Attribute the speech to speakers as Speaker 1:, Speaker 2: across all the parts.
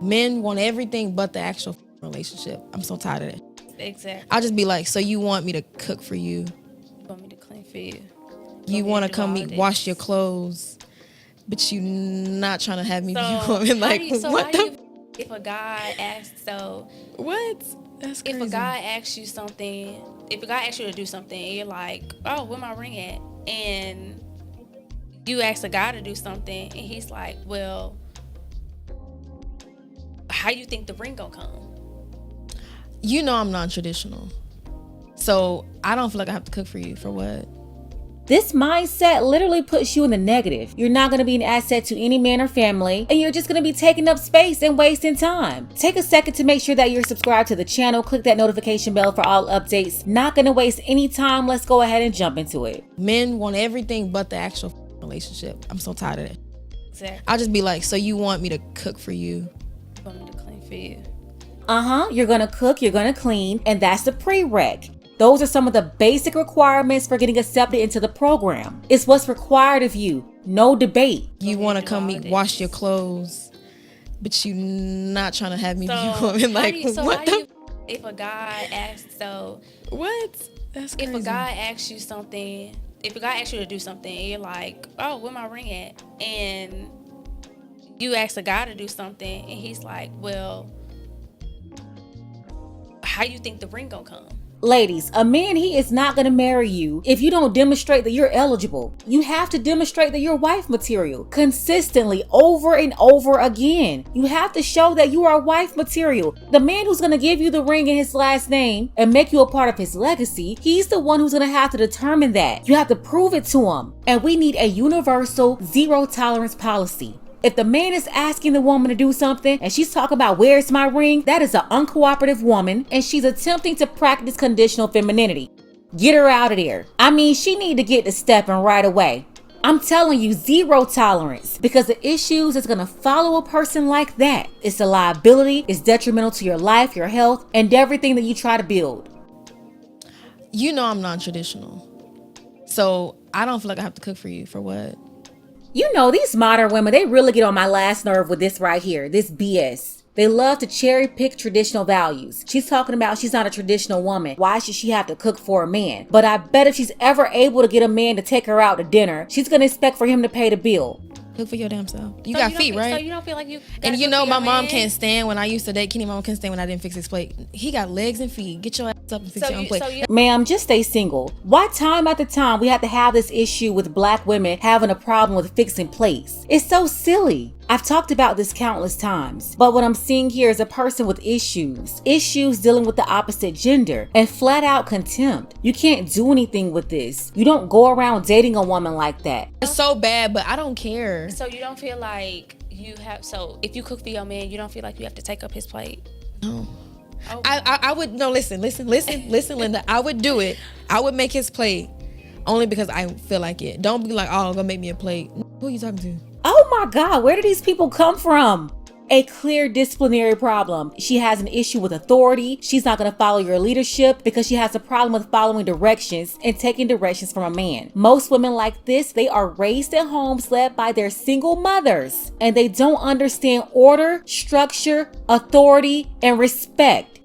Speaker 1: Men want everything but the actual relationship. I'm so tired of that.
Speaker 2: Exactly.
Speaker 1: I'll just be like, so you want me to cook for you?
Speaker 2: You want me to clean for you?
Speaker 1: You want to come wash your clothes, but you not trying to have me be a woman? Like,
Speaker 2: if a guy asks,
Speaker 1: what? That's crazy.
Speaker 2: If a guy asks you something, if a guy asks you to do something, and you're like, oh, where my ring at? And you ask a guy to do something, and he's like, well, how you think the ring gonna come?
Speaker 1: You know I'm non-traditional, so I don't feel like I have to cook for you. For what?
Speaker 3: This mindset literally puts you in the negative. You're not going to be an asset to any man or family, and you're just going to be taking up space and wasting time. Take a second to make sure that you're subscribed to the channel. Click that notification bell for all updates. Not going to waste any time. Let's go ahead and jump into it.
Speaker 1: Men want everything but the actual relationship. I'm so tired of that.
Speaker 2: Exactly.
Speaker 1: I'll just be like, so you want me to cook for you?
Speaker 2: You want me to clean for you?
Speaker 3: You're going to cook, you're going to clean, and that's the prereq. Those are some of the basic requirements for getting accepted into the program. It's what's required of you. No debate.
Speaker 1: You want to come wash your clothes, but you not trying to have me be a woman. Like,
Speaker 2: if a guy asks,
Speaker 1: what? That's crazy.
Speaker 2: If a guy asks you something, if a guy asks you to do something, and you're like, oh, where my ring at? And you ask a guy to do something, and he's like, well, how you think the ring gonna come?
Speaker 3: Ladies, a man, he is not going to marry you if you don't demonstrate that you're eligible. You have to demonstrate that you're wife material consistently over and over again. You have to show that you are wife material. The man who's going to give you the ring in his last name and make you a part of his legacy, he's the one who's going to have to determine that. You have to prove it to him. And we need a universal zero tolerance policy. If the man is asking the woman to do something and she's talking about where's my ring, that is an uncooperative woman and she's attempting to practice conditional femininity. Get her out of there. I mean, she need to get to stepping right away. I'm telling you, zero tolerance, because the issues that's gonna follow a person like that, it's a liability, it's detrimental to your life, your health, and everything that you try to build.
Speaker 1: You know I'm non-traditional, so I don't feel like I have to cook for you. For what?
Speaker 3: You know, these modern women, they really get on my last nerve with this right here, this BS. They love to cherry pick traditional values. She's talking about she's not a traditional woman. Why should she have to cook for a man? But I bet if she's ever able to get a man to take her out to dinner, she's going to expect for him to pay the bill.
Speaker 1: Cook for your damn self. You got feet, right?
Speaker 2: So you don't feel like you
Speaker 1: and you know my mom can't stand when I used to date Kenny. My mom can't stand when I didn't fix his plate. He got legs and feet. Get your ass up and fix your own plate.
Speaker 3: Ma'am, just stay single. Why time after time we have to have this issue with black women having a problem with fixing plates? It's so silly. I've talked about this countless times, but what I'm seeing here is a person with issues dealing with the opposite gender, and flat out contempt. You can't do anything with this. You don't go around dating a woman like that.
Speaker 1: It's so bad, but I don't care.
Speaker 2: So you don't feel like you have, so if you cook for your man, you don't feel like you have to take up his plate?
Speaker 1: No. Oh. I would, no, listen, Linda. I would do it. I would make his plate only because I feel like it. Don't be like, oh, gonna make me a plate. Who are you talking to?
Speaker 3: Oh my God, where do these people come from? A clear disciplinary problem. She has an issue with authority. She's not going to follow your leadership because she has a problem with following directions and taking directions from a man. Most women like this, they are raised in homes led by their single mothers, and they don't understand order, structure, authority, and respect.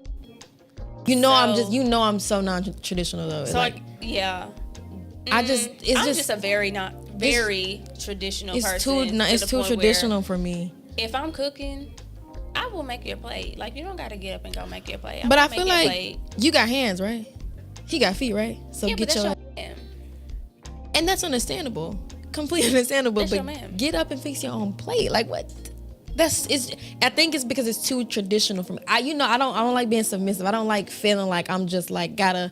Speaker 1: I'm so non-traditional though.
Speaker 2: So yeah.
Speaker 1: I'm just
Speaker 2: a very traditional person.
Speaker 1: It's too traditional for me.
Speaker 2: If I'm cooking, I will make your plate. Like, you don't got to get up and go make your plate.
Speaker 1: But I feel like you got hands, right? He got feet, right? So
Speaker 2: yeah,
Speaker 1: get your
Speaker 2: man.
Speaker 1: And that's understandable. Completely understandable.
Speaker 2: That's
Speaker 1: but
Speaker 2: your man.
Speaker 1: Get up and fix your own plate. Like, what? I think it's because it's too traditional for me. I don't like being submissive. I don't like feeling like I'm just like gotta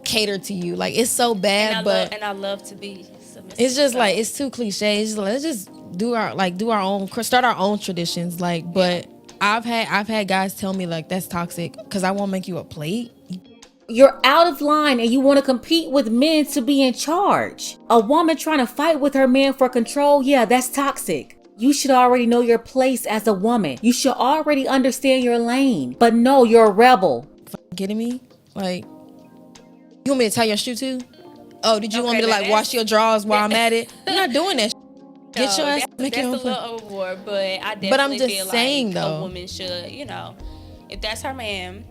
Speaker 1: cater to you. Like, it's so bad,
Speaker 2: and I love to be submissive.
Speaker 1: It's just like, it's too cliche. It's just like, let's just do our own, start our own traditions. Like, but I've had guys tell me like, that's toxic because I won't make you a plate.
Speaker 3: You're out of line and you want to compete with men to be in charge. A woman trying to fight with her man for control, yeah, that's toxic. You should already know your place as a woman. You should already understand your lane. But no, you're a rebel.
Speaker 1: Getting me? Like, you want me to tie your shoe too? Oh, did you want me to like wash your drawers while I'm at it? I'm not doing that. Get your ass.
Speaker 2: That's a little overboard, but I definitely
Speaker 1: But I'm just
Speaker 2: feel
Speaker 1: saying,
Speaker 2: like
Speaker 1: though,
Speaker 2: a woman should, if that's her man,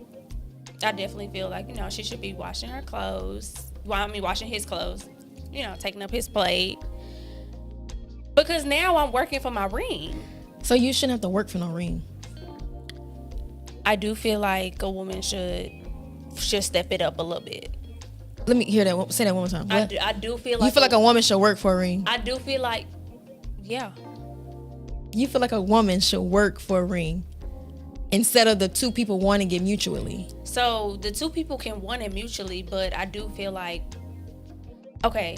Speaker 2: I definitely feel like, she should be washing her clothes. Washing his clothes, taking up his plate. Because now I'm working for my ring.
Speaker 1: So you shouldn't have to work for no ring.
Speaker 2: I do feel like a woman should step it up a little bit.
Speaker 1: Let me hear that. Say that one more time. What?
Speaker 2: I do feel like...
Speaker 1: You feel like a woman should work for a ring?
Speaker 2: I do feel like... Yeah.
Speaker 1: You feel like a woman should work for a ring instead of the two people wanting it mutually.
Speaker 2: So the two people can want it mutually, but I do feel like... Okay...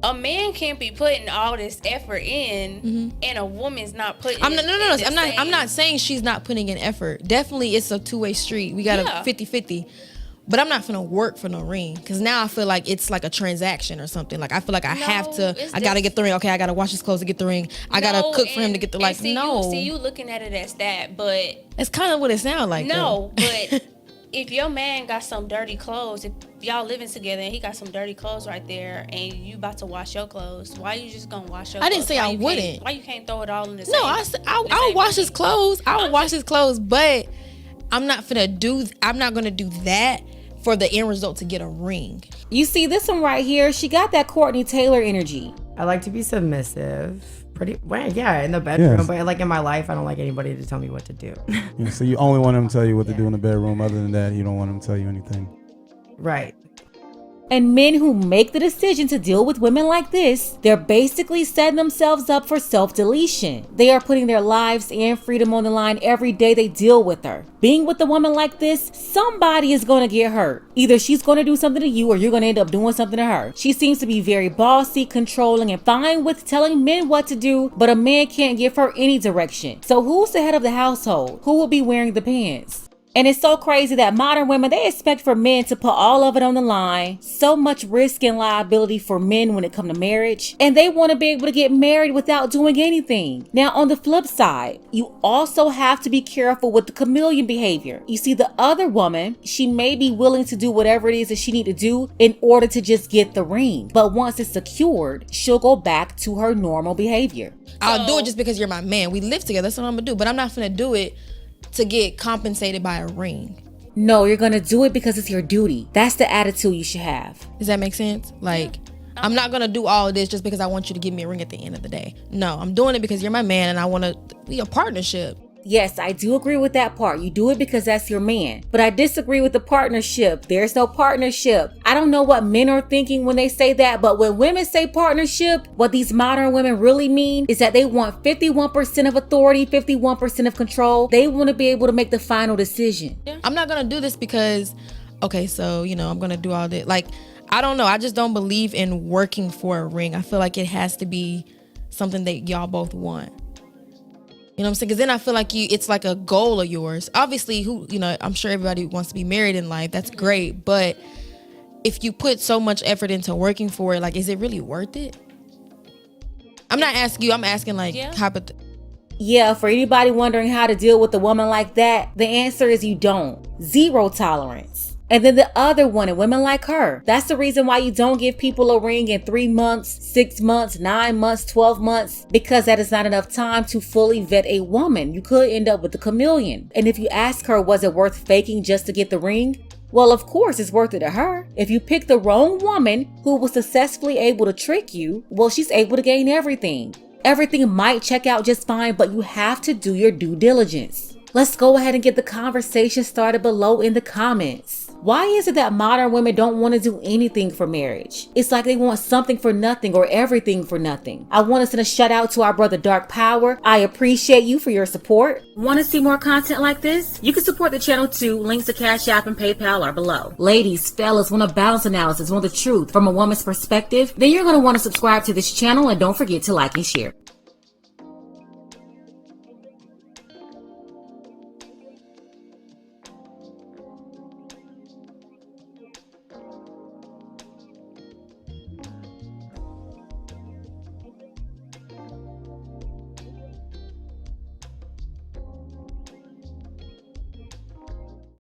Speaker 2: A man can't be putting all this effort in, and a woman's not putting.
Speaker 1: I'm not saying she's not putting in effort. Definitely, it's a two-way street. We got a 50-50. But I'm not finna work for no ring, because now I feel like it's like a transaction or something. Like I feel like I have to. I gotta get the ring. Okay, I gotta wash his clothes to get the ring. I gotta cook for him to get the like.
Speaker 2: You looking at it as that, but
Speaker 1: it's kind of what it sounds like.
Speaker 2: But if your man got some dirty clothes, if y'all living together and he got some dirty clothes right there, and you about to wash your clothes, why you just gonna wash your clothes?
Speaker 1: I didn't say I wouldn't.
Speaker 2: Why you can't throw it all in the same?
Speaker 1: No, I'll wash his clothes. I'll wash his clothes, but I'm not gonna do that for the end result to get a ring.
Speaker 3: You see this one right here? She got that Courtney Taylor energy.
Speaker 4: I like to be submissive. In the bedroom, yes. But like in my life, I don't like anybody to tell me what to do.
Speaker 5: Yeah, so you only want them to tell you what to do in the bedroom. Other than that, you don't want them to tell you anything.
Speaker 4: Right.
Speaker 3: And men who make the decision to deal with women like this, they're basically setting themselves up for self-deletion. They are putting their lives and freedom on the line every day they deal with her. Being with a woman like this, somebody is going to get hurt. Either she's going to do something to you or you're going to end up doing something to her. She seems to be very bossy, controlling, and fine with telling men what to do, but a man can't give her any direction. So who's the head of the household? Who will be wearing the pants? And it's so crazy that modern women, they expect for men to put all of it on the line. So much risk and liability for men when it comes to marriage. And they want to be able to get married without doing anything. Now, on the flip side, you also have to be careful with the chameleon behavior. You see, the other woman, she may be willing to do whatever it is that she need to do in order to just get the ring. But once it's secured, she'll go back to her normal behavior.
Speaker 1: I'll do it just because you're my man. We live together. That's what I'm going to do. But I'm not going to do it to get compensated by a ring.
Speaker 3: No, you're gonna do it because it's your duty. That's the attitude you should have.
Speaker 1: Does that make sense? Like, I'm not gonna do all of this just because I want you to give me a ring at the end of the day. No, I'm doing it because you're my man and I want to be a partnership.
Speaker 3: Yes, I do agree with that part. You do it because that's your man. But I disagree with the partnership. There's no partnership. I don't know what men are thinking when they say that, but when women say partnership, what these modern women really mean is that they want 51% of authority, 51% of control. They want to be able to make the final decision.
Speaker 1: I'm not going to do this because, okay, so, I'm going to do all this. Like, I don't know. I just don't believe in working for a ring. I feel like it has to be something that y'all both want. You know what I'm saying? Because then I feel like it's like a goal of yours. Obviously, I'm sure everybody wants to be married in life. That's great. But if you put so much effort into working for it, like, is it really worth it? I'm not asking you. I'm asking, like,
Speaker 3: Yeah, for anybody wondering how to deal with a woman like that, the answer is you don't. Zero tolerance. And then the other one, and women like her, that's the reason why you don't give people a ring in 3 months, 6 months, 9 months, 12 months, because that is not enough time to fully vet a woman. You could end up with the chameleon. And if you ask her, was it worth faking just to get the ring? Well, of course it's worth it to her. If you pick the wrong woman who was successfully able to trick you, well, she's able to gain everything. Everything might check out just fine, but you have to do your due diligence. Let's go ahead and get the conversation started below in the comments. Why is it that modern women don't want to do anything for marriage? It's like they want something for nothing or everything for nothing. I want to send a shout out to our brother Dark Power. I appreciate you for your support. Want to see more content like this? You can support the channel too. Links to Cash App and PayPal are below. Ladies, fellas, want a balance analysis, want the truth from a woman's perspective? Then you're going to want to subscribe to this channel and don't forget to like and share.